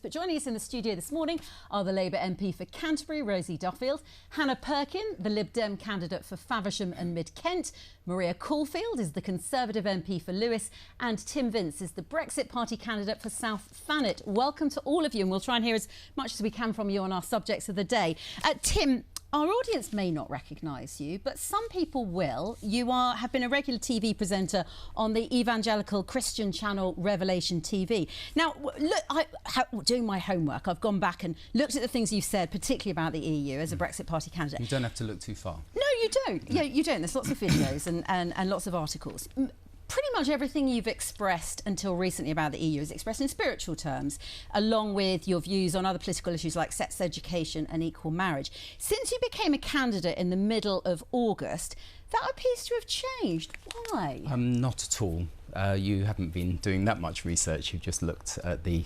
But joining us in the studio this morning are the Labour MP for Canterbury, Rosie Duffield, Hannah Perkin, the Lib Dem candidate for Faversham and Mid-Kent, Maria Caulfield is the Conservative MP for Lewis, and Tim Vince is the Brexit Party candidate for South Thanet. Welcome to all of you, and we'll try and hear as much as we can from you on our subjects of the day. Tim, our audience may not recognise you, but some people will. You have been a regular TV presenter on the evangelical Christian channel Revelation TV. Now, look, doing my homework, I've gone back and looked at the things you've said, particularly about the EU as a Brexit Party candidate. You don't have to look too far. No, you don't. Yeah, you don't. There's lots of videos and lots of articles. Pretty much everything you've expressed until recently about the EU is expressed in spiritual terms, along with your views on other political issues like sex education and equal marriage. Since you became a candidate in the middle of August, that appears to have changed. Why? Not at all. You haven't been doing that much research. You've just looked at the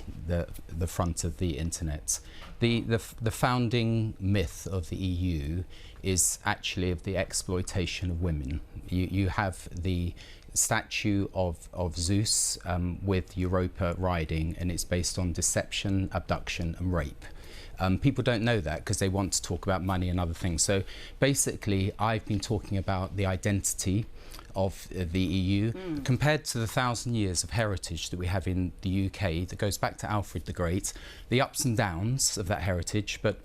front of the internet. The founding myth of the EU is actually of the exploitation of women. You have the statue of Zeus with Europa riding, and it's based on deception, abduction and rape. People don't know that because they want to talk about money and other things. So basically, I've been talking about the identity of the EU compared to the 1,000 years of heritage that we have in the UK that goes back to Alfred the Great, the ups and downs of that heritage. But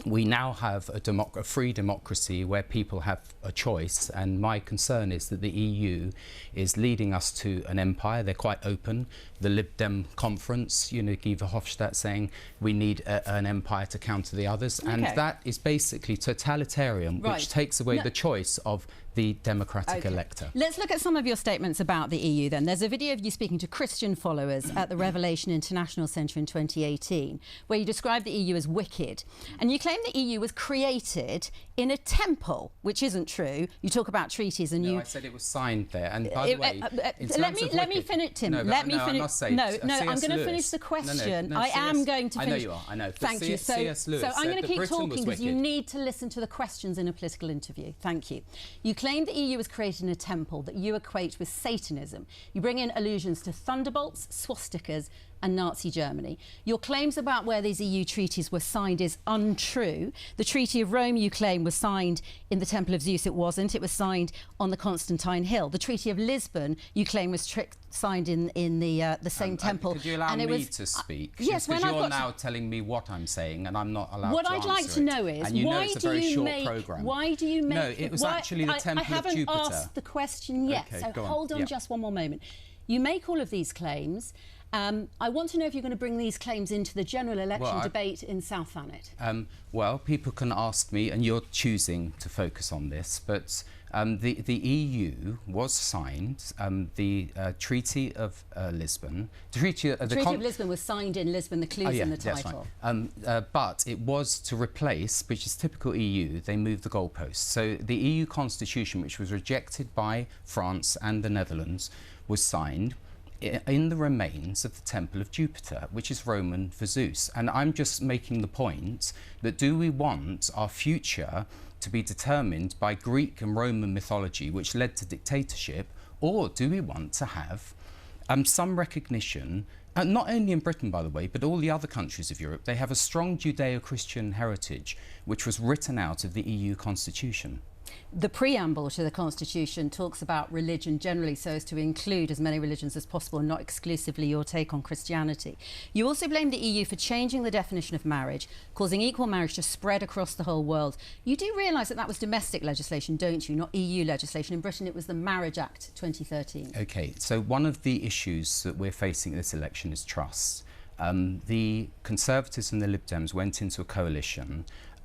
we now have a free democracy where people have a choice, and my concern is that the EU is leading us to an empire. They're quite open. The Lib Dem conference, you know, Guy Verhofstadt saying we need an empire to counter the others, and that is basically totalitarian, which takes away the choice of the democratic elector. Let's look at some of your statements about the EU then. There's a video of you speaking to Christian followers at the Revelation International Centre in 2018, where you describe the EU as wicked. And you claim the EU was created in a temple, which isn't true. You talk about treaties and I said it was signed there. And by the way, let me finish, Tim. No, let me finish. I'm going to finish the question. I am going to finish. I know you are. I know. Thank you. So I'm going to keep talking because you need to listen to the questions in a political interview. Thank you. You claim the EU was created in a temple that you equate with Satanism. You bring in allusions to thunderbolts, swastikas and Nazi Germany. Your claims about where these EU treaties were signed is untrue. The Treaty of Rome, you claim, was signed in the Temple of Zeus. It wasn't. It was signed on the Constantine Hill. The Treaty of Lisbon, you claim, was signed in the same temple. Could you allow me to speak? Yes, because you're now telling me what I'm saying, and I'm not allowed to answer it. What I'd like to know is, and you know it's a very short programme. Why do you make... No, it was actually the Temple of Jupiter. I haven't asked the question yet, so hold on just one more moment. You make all of these claims. I want to know if you're going to bring these claims into the general election debate in South Thanet. Well, people can ask me, and you're choosing to focus on this, but the EU was signed, the Treaty of Lisbon. The Treaty of Lisbon was signed in Lisbon, the clue's in the title. That's right. But it was to replace, which is typical EU, they moved the goalposts. So the EU constitution, which was rejected by France and the Netherlands, was signed in the remains of the Temple of Jupiter, which is Roman for Zeus. And I'm just making the point that do we want our future to be determined by Greek and Roman mythology, which led to dictatorship, or do we want to have some recognition, not only in Britain, by the way, but all the other countries of Europe? They have a strong Judeo-Christian heritage, which was written out of the EU constitution. The preamble to the Constitution talks about religion generally so as to include as many religions as possible and not exclusively your take on Christianity. You also blame the EU for changing the definition of marriage, causing equal marriage to spread across the whole world. You do realise that that was domestic legislation, don't you, not EU legislation? In Britain it was the Marriage Act 2013. OK, so one of the issues that we're facing in this election is trust. The Conservatives and the Lib Dems went into a coalition.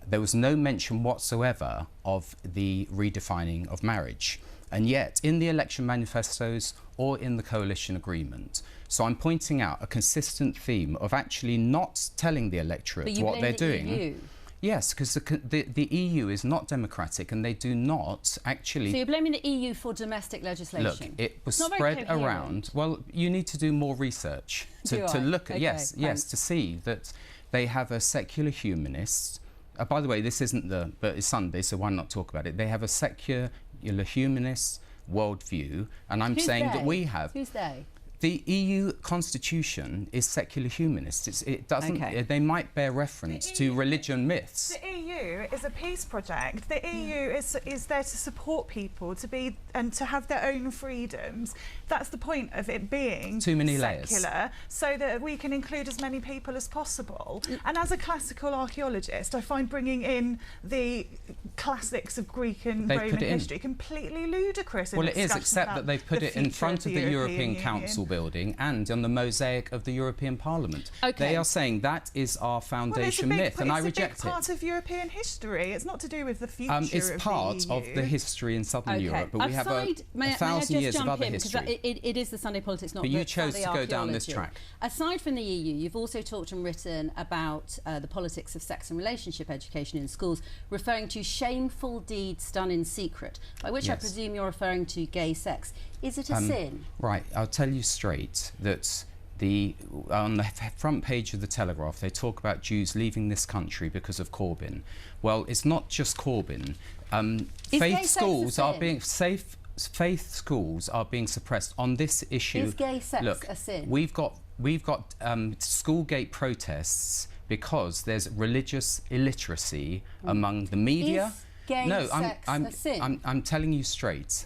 There was no mention whatsoever of the redefining of marriage. And yet, in the election manifestos or in the coalition agreement. So I'm pointing out a consistent theme of actually not telling the electorate what they're doing. EU. Yes, because the EU is not democratic and they do not actually... So you're blaming the EU for domestic legislation? Look, it was spread around. Well, you need to do more research to look at, yes, to see that they have a secular humanist. By the way, this isn't but it's Sunday, so why not talk about it? They have a secular humanist worldview, and I'm saying that we have... Who's they? The EU constitution is secular humanist. It doesn't. Okay. They might bear reference to religion myths. The EU is a peace project. The EU is there to support people to be and to have their own freedoms. That's the point of it being Too many secular, layers. so that we can include as many people as possible. And as a classical archaeologist, I find bringing in the classics of Greek and Roman history completely ludicrous. Well, it is, except that they've put it in front of the European Council building and on the mosaic of the European Parliament. Okay. They are saying that is our foundation myth, and I reject It's a big part of European history. It's not to do with the future It's part of of the history in Southern Europe, but we have a may I thousand just years of jump other in, because history. It is the Sunday politics, not But you the chose Sunday to go down this archaeology. track. Aside from the EU, you've also talked and written about the politics of sex and relationship education in schools, referring to shameful deeds done in secret, by which I Yes. presume you're referring to gay sex. Is it a sin? Right, I'll tell you straight that on the front page of the Telegraph, they talk about Jews leaving this country because of Corbyn. Well, it's not just Corbyn. Faith schools are being faith schools are being suppressed on this issue. Is gay sex Look, a sin? we've got school gate protests because there's religious illiteracy among the media. Is gay sex a sin? I'm telling you straight.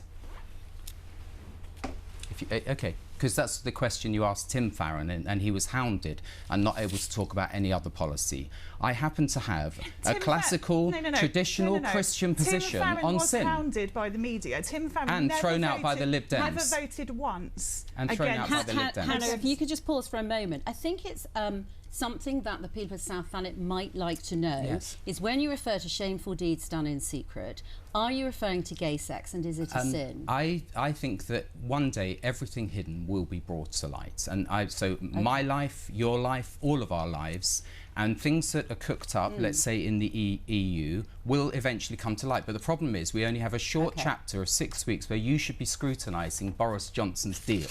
Okay, because that's the question you asked Tim Farron, and he was hounded and not able to talk about any other policy. I happen to have a classical, traditional Christian position on sin. Tim Farron was hounded by the media. Tim Farron and thrown out by the Lib Dems. Never voted once. And thrown out by the Lib Dems. Hannah, if you could just pause for a moment. I think it's something that the people of South Thanet might like to know is when you refer to shameful deeds done in secret, are you referring to gay sex, and is it a sin? I think that one day everything hidden will be brought to light, and my life, your life, all of our lives, and things that are cooked up, let's say in the EU, will eventually come to light. But the problem is we only have a short chapter of 6 weeks where you should be scrutinising Boris Johnson's deal.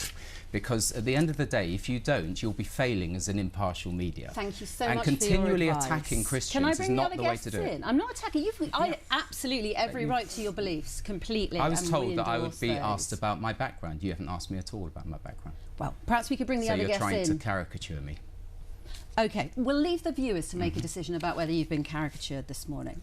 Because at the end of the day, if you don't, you'll be failing as an impartial media. Thank you so much. And continually attacking Christians is not the way to do it. I'm not attacking you. I absolutely every right to your beliefs, completely. I was told that I would be asked about my background. You haven't asked me at all about my background. Well, perhaps we could bring the other guests in. So you're trying to caricature me. OK, we'll leave the viewers to make a decision about whether you've been caricatured this morning.